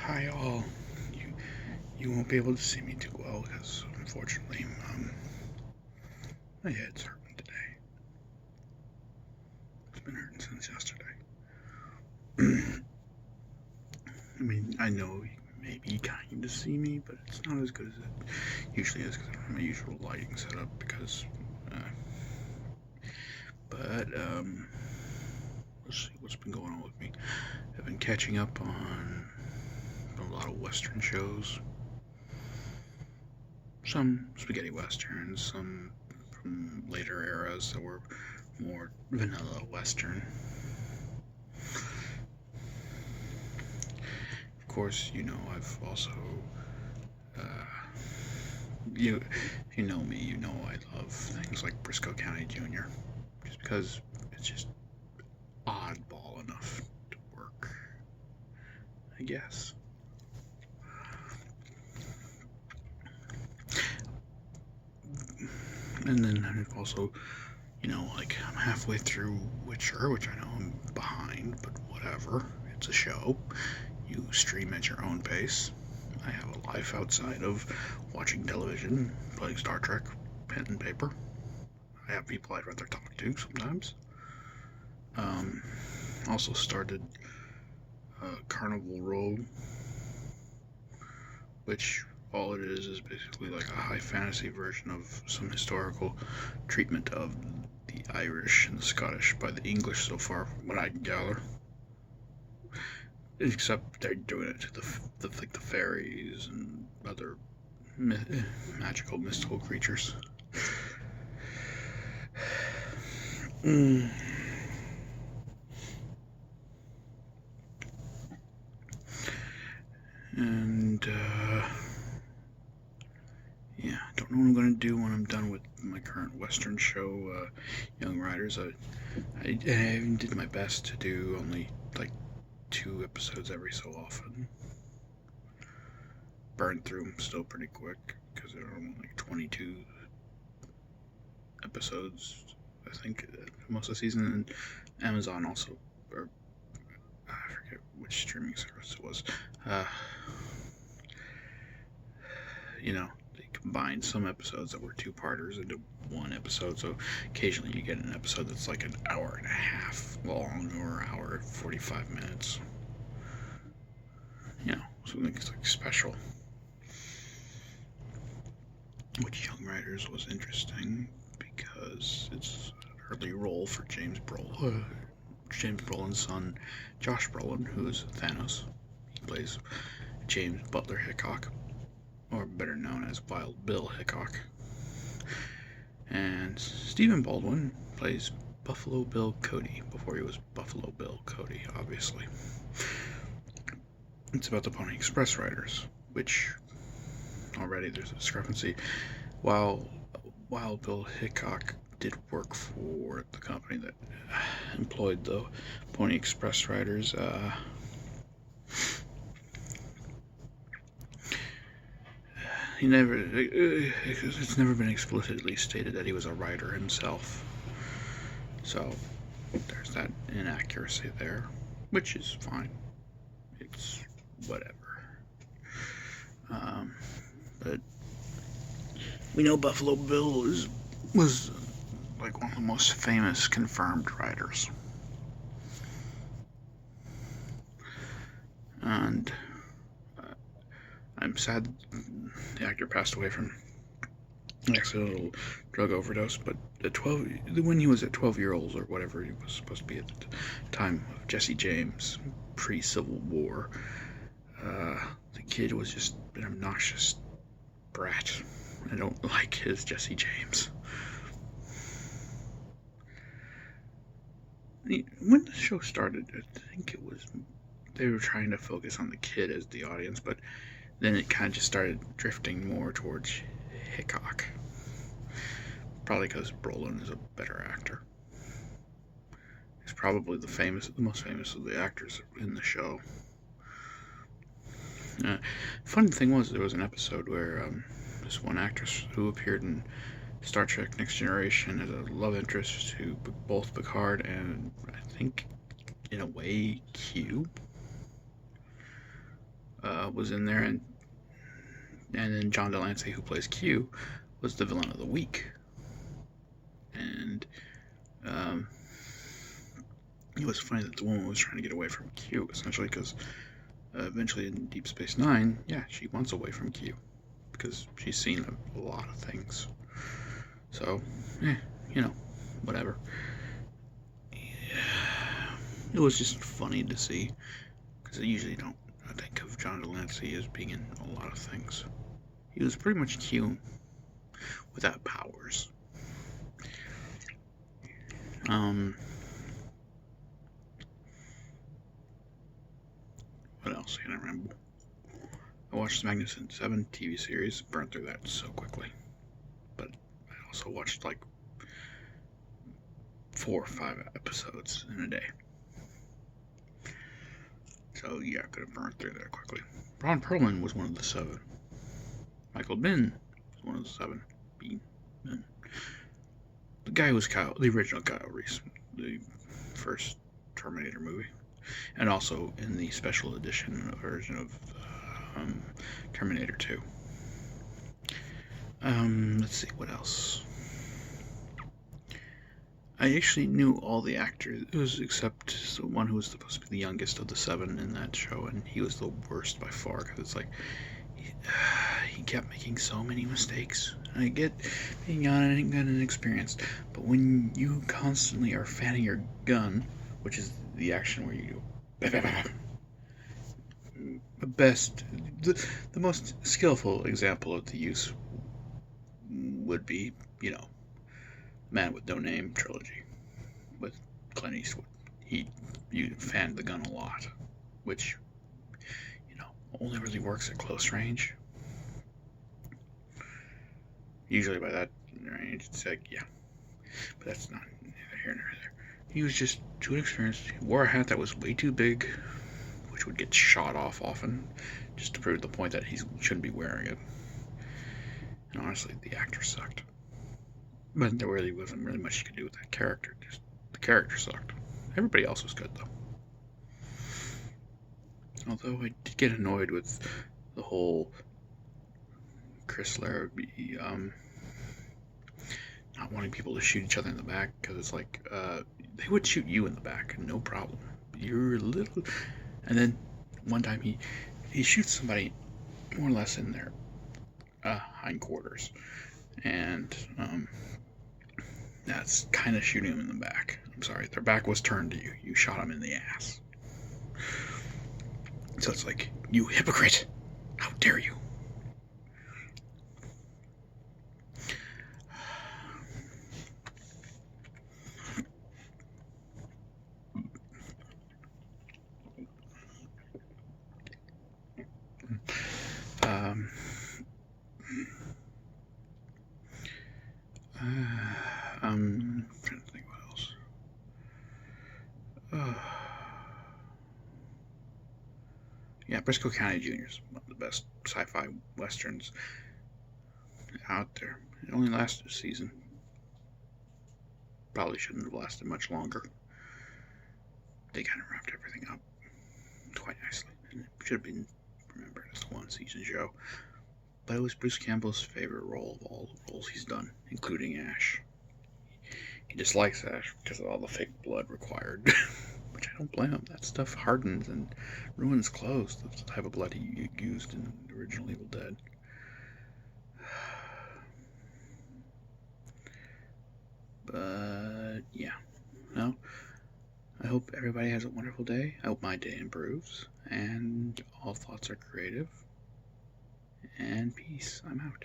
Hi all. You you won't be able to see me too well because unfortunately, my head's hurting today. It's been hurting since yesterday. I mean, I know you maybe kind of see me, but it's not as good as it usually is because I don't have my usual lighting setup. But let's see what's been going on with me. I've been catching up on a lot of Western shows. Some spaghetti westerns, some from later eras that were more vanilla western. Of course, I've also you you know me, you know I love things like Briscoe County Jr. just because it's just oddball enough to work, I guess. And then I've also, like I'm halfway through Witcher, which I know I'm behind, but whatever. It's a show. You stream at your own pace. I have a life outside of watching television, playing Star Trek, pen and paper. I have people I'd rather talk to sometimes. Um, Also started Carnival Row, which all it is basically like a high fantasy version of some historical treatment of the Irish and the Scottish by the English so far, from what I can gather. Except they're doing it to the fairies and other magical, mystical creatures. Mm. And yeah, don't know what I'm gonna do when I'm done with my current Western show, Young Riders. I did my best to do only like 2 episodes every so often. Burned through them still pretty quick because there are only like 22 episodes, I think, most of the season. And Amazon also, or I forget which streaming service it was. Uh, they combined some episodes that were two-parters into one episode, so occasionally you get an episode that's like an hour and a half long or hour and 45 minutes. Something that's like special. Which Young Riders was interesting because it's an early role for James Brolin's son, Josh Brolin, who is Thanos. He plays James Butler Hickok, or better known as Wild Bill Hickok. And Stephen Baldwin plays Buffalo Bill Cody, before he was Buffalo Bill Cody, obviously. It's about the Pony Express riders, which already there's a discrepancy. While Wild Bill Hickok did work for the company that employed the Pony Express riders, it's never been explicitly stated that he was a writer himself. So there's that inaccuracy there, which is fine. It's whatever. But we know Buffalo Bill was like one of the most famous confirmed writers. And I'm sad the actor passed away from an accidental drug overdose, but when he was at 12 years old or whatever he was supposed to be at the time of Jesse James, pre-Civil War, the kid was just an obnoxious brat. I don't like his Jesse James. When the show started, I think they were trying to focus on the kid as the audience, but then it kind of just started drifting more towards Hickok. Probably because Brolin is a better actor. He's probably the most famous of the actors in the show. Funny thing was, there was an episode where this one actress who appeared in Star Trek Next Generation as a love interest to both Picard and, I think, in a way, Q. was in there, and then John Delancey, who plays Q, was the villain of the week. And it was funny that the woman was trying to get away from Q, essentially, because eventually in Deep Space Nine, yeah, she wants away from Q because she's seen a lot of things. So, whatever. It was just funny to see, because I usually don't think of John Delancey as being in a lot of things. He was pretty much Q without powers. What else can I remember? I watched the Magnificent Seven TV series, burned through that so quickly. But I also watched like 4 or 5 episodes in a day. So yeah, I could have burned through that quickly. Ron Perlman was one of the 7. Michael Biehn was one of the 7. Biehn. The guy was the original Kyle Reese, the first Terminator movie, and also in the special edition version of Terminator 2. Let's see, what else? I actually knew all the actors, except the one who was supposed to be the youngest of the 7 in that show, and he was the worst by far, because it's like, he kept making so many mistakes. I get being young and inexperienced, but when you constantly are fanning your gun, which is the action where you do the most skillful example of the use would be, Man with No Name trilogy with Clint Eastwood. You fanned the gun a lot, which, only really works at close range. Usually by that range, it's like, yeah. But that's not neither here nor there. He was just too inexperienced. He wore a hat that was way too big, which would get shot off often, just to prove the point that he shouldn't be wearing it. And honestly, the actor sucked. But there really wasn't really much you could do with that character. Just the character sucked. Everybody else was good, though. Although I did get annoyed with the whole Chris Larrabee not wanting people to shoot each other in the back, because it's like, they would shoot you in the back, no problem. You're a little... And then one time he shoots somebody more or less in their hindquarters, and that's kind of shooting them in the back. I'm sorry, their back was turned to you. You shot them in the ass. So it's like, you hypocrite! How dare you! I'm trying to think what else. Yeah, Briscoe County Jr. is one of the best sci-fi westerns out there. It only lasted a season. Probably shouldn't have lasted much longer. They kind of wrapped everything up quite nicely. And it should have been remembered as a 1-season show. But it was Bruce Campbell's favorite role of all the roles he's done, including Ash. He dislikes Ash because of all the fake blood required. Which I don't blame him. That stuff hardens and ruins clothes. That's the type of blood he used in the original Evil Dead. But, yeah. No. I hope everybody has a wonderful day. I hope my day improves. And all thoughts are creative. And peace. I'm out.